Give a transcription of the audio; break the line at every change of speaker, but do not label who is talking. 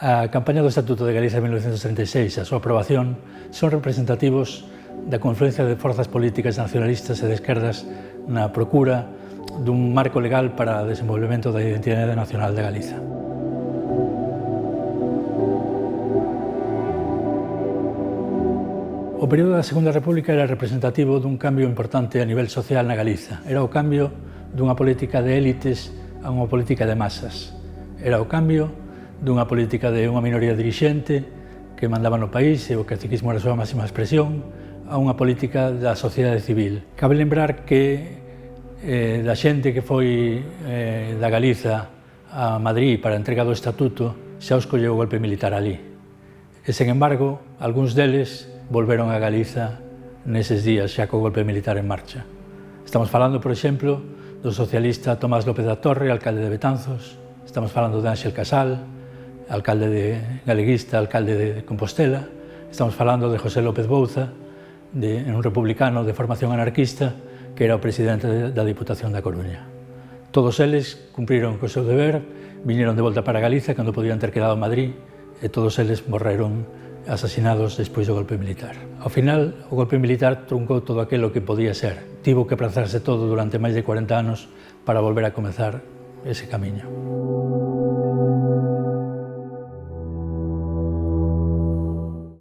A campaña do Estatuto de Galicia de 1936 e a súa aprobación son representativos da confluencia de forzas políticas nacionalistas e de esquerdas na procura dun marco legal para o desenvolvemento da identidade nacional de Galiza. O período da Segunda República era representativo dun cambio importante a nivel social na Galiza. Era o cambio dunha política de élites a unha política de masas. Era o cambio dunha política de unha minoría dirixente que mandaba no país e o caciquismo era a súa máxima expresión a unha política da sociedade civil. Cabe lembrar que da xente que foi da Galiza a Madrid para a entrega do Estatuto xa os colleu o golpe militar ali. E, sen embargo, algúns deles volveron a Galiza neses días xa co golpe militar en marcha. Estamos falando, por exemplo, do socialista Tomás López da Torre, alcalde de Betanzos. Estamos falando de Ángel Casal, alcalde de galeguista, alcalde de Compostela. Estamos falando de José López Bouza, un republicano de formación anarquista, que era o presidente da Diputación da Coruña. Todos eles cumpriron co seu deber, viñeron de volta para Galiza cando podían ter quedado en Madrid, e todos eles morreron asasinados despois do golpe militar. Ao final, o golpe militar truncou todo aquilo que podía ser. Tivo que aplazarse todo durante máis de 40 anos para volver a comezar ese camiño.